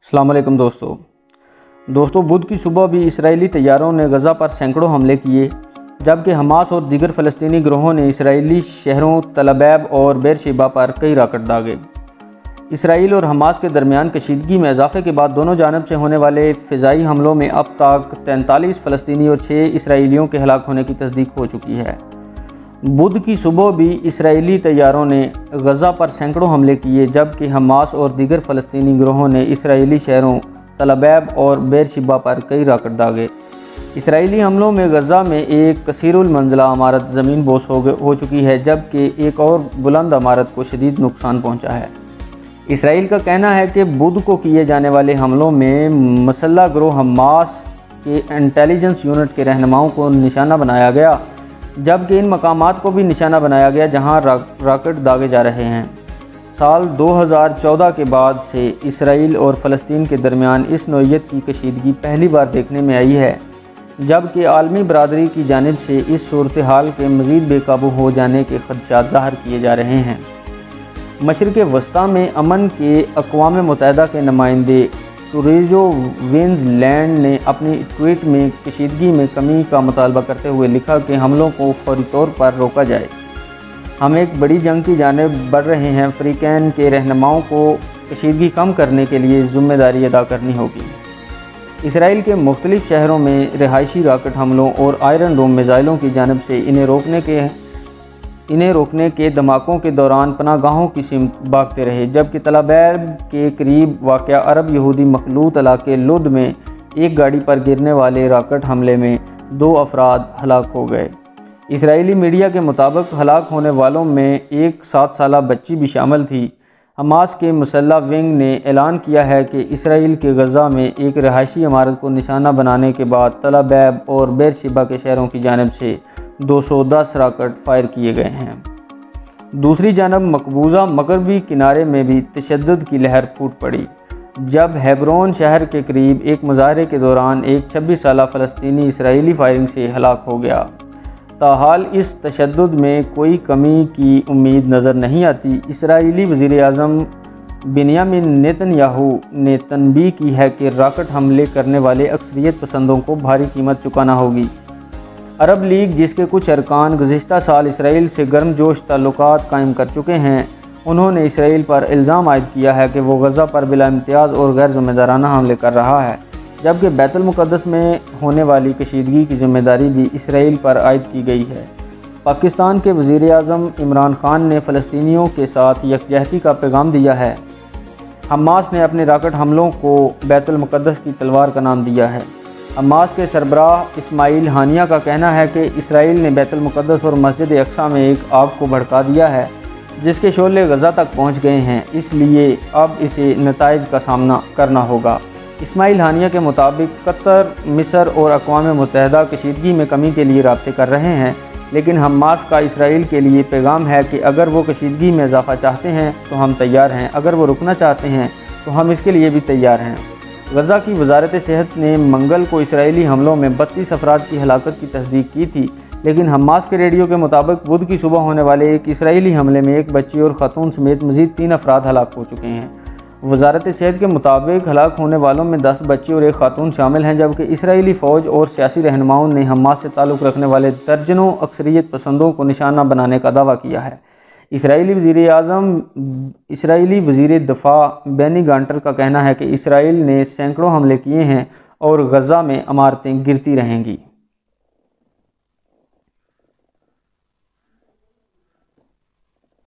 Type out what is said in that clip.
अस्सलाम वालेकुम दोस्तों बुध की सुबह भी इसराइली तैयारों ने गज़ा पर सैकड़ों हमले किए, जबकि हमास और दीगर फ़लस्तीनी ग्रोहों ने इसराइली शहरों तल अबैब और बेरशेबा पर कई रॉकेट दागे। इसराइल और हमास के दरमियान कशीदगी में इजाफे के बाद दोनों जानब से होने वाले फ़िज़ाई हमलों में अब तक 43 फ़लस्तीनी और 6 इसराइलियों के हलाक होने की तस्दीक हो चुकी है। बुध की सुबह भी इसराइली तैयारों ने गज़ा पर सैकड़ों हमले किए, जबकि हमास और दीगर फ़लस्तीनी ग्रोहों ने इसराइली शहरों तल अबैब और बेरशेबा पर कई रॉकेट दागे। इसराइली हमलों में गज़ा में एक कसीरुल मंजिला इमारत ज़मीन बोस हो चुकी है, जबकि एक और बुलंद इमारत को शदीद नुकसान पहुँचा है। इसराइल का कहना है कि बुध को किए जाने वाले हमलों में मसल्ला ग्रोह हमास के इंटेलिजेंस यूनिट के रहनुमाओं को निशाना बनाया गया, जबकि इन मकामात को भी निशाना बनाया गया जहां रॉकेट दागे जा रहे हैं। साल 2014 के बाद से इसराइल और फ़लस्तीन के दरमियान इस नौइयत की कशीदगी पहली बार देखने में आई है, जबकि आलमी बरादरी की जानिब से इस सूरत हाल के मज़ीद बेकाबू हो जाने के ख़दशात ज़ाहिर किए जा रहे हैं। मशरिक़ वस्ता में अमन के अक़वाम मुत्तहिदा के नुमाइंदे टूरेजो वेंज़लैंड ने अपनी ट्वीट में कशीदगी में कमी का मुतालबा करते हुए लिखा कि हमलों को फौरी तौर पर रोका जाए। हम एक बड़ी जंग की जानिब बढ़ रहे हैं। फ़रीक़ैन के रहनुमाओं को कशीदगी कम करने के लिए ज़िम्मेदारी अदा करनी होगी। इसराइल के मुख्तलिफ़ शहरों में रिहायशी रॉकेट हमलों और आयरन डोम मिज़ाइलों की जानिब से इन्हें रोकने के धमाकों के दौरान पनाहगाहों की सिमत भागते रहे, जबकि तल अबैब के करीब वाक़या अरब यहूदी मखलूत इलाके लुद में एक गाड़ी पर गिरने वाले रॉकेट हमले में 2 अफराद हलाक हो गए। इसराइली मीडिया के मुताबिक हलाक होने वालों में एक 7 साला बच्ची भी शामिल थी। हमास के मुसल्ला विंग ने ऐलान किया है कि इसराइल के गज़ा में एक रिहायशी इमारत को निशाना बनाने के बाद तल अबैब और बेरशेबा के शहरों की जानिब से 210 रॉकेट फायर किए गए हैं। दूसरी जानब मकबूजा मगरबी किनारे में भी तशद्दुद की लहर फूट पड़ी, जब हेब्रोन शहर के करीब एक मुजाहरे के दौरान एक 26 साला फ़लस्तीनी इसराइली फायरिंग से हलाक हो गया। ताहाल इस तशद्दुद में कोई कमी की उम्मीद नज़र नहीं आती। इसराइली वज़ीर-ए-आज़म बिन्यामिन नेतन्याहू ने तनबीह की है कि रॉकेट हमले करने वाले अक्सरियत पसंदों को भारी कीमत चुकाना होगी। अरब लीग, जिसके कुछ अरकान गुज़िश्ता साल इसराइल से गर्मजोश ताल्लुकात कायम कर चुके हैं, उन्होंने इसराइल पर इल्ज़ाम आयद किया है कि वो गज़ा पर बिला इम्तियाज़ और गैर ज़िम्मेदाराना हमले कर रहा है, जबकि बैतुल मुक़द्दस में होने वाली कशीदगी की ज़िम्मेदारी भी इसराइल पर आयद की गई है। पाकिस्तान के वज़ीर-ए-आज़म इमरान खान ने फ़लस्तीनियों के साथ यकजहती का पैगाम दिया है। हमास ने अपने रॉकेट हमलों को बैतुल मुक़द्दस की तलवार का नाम दिया है। हमास के सरबराह इस्माइल हानिया का कहना है कि इसराइल ने बैतुल मुक़द्दस और मस्जिद अक्सा में एक आग को भड़का दिया है, जिसके शोले गज़ा तक पहुँच गए हैं, इसलिए अब इसे नताइज का सामना करना होगा। इस्माइल हानिया के मुताबिक कतर, मिस्र और अक़वाम मुत्तहिदा कशीदगी में कमी के लिए राब्ते कर रहे हैं, लेकिन हमास का इसराइल के लिए पैगाम है कि अगर वो कशीदगी में इजाफ़ा चाहते हैं तो हम तैयार हैं, अगर वो रुकना चाहते हैं तो हम इसके लिए भी तैयार हैं। गज़ा की वज़ारत सेहत ने मंगल को इसराइली हमलों में 32 अफराद की हलाकत की तस्दीक की थी, लेकिन हमास के रेडियो के मुताबिक बुध की सुबह होने वाले एक इसराइली हमले में एक बच्ची और खातून समेत मज़ीद 3 अफराद हलाक हो चुके हैं। वज़ारत सेहत के मुताबिक हलाक होने वालों में 10 बच्ची और एक खातून शामिल हैं, जबकि इसराइली फ़ौज और सियासी रहनुमाओं ने हमास से ताल्लुक़ रखने वाले दर्जनों अक्सरियत पसंदों को निशाना बनाने का दावा किया है। इसराइली वज़ीर दिफ़ा बेनी गांटर का कहना है कि इसराइल ने सैकड़ों हमले किए हैं और गज़ा में इमारतें गिरती रहेंगी।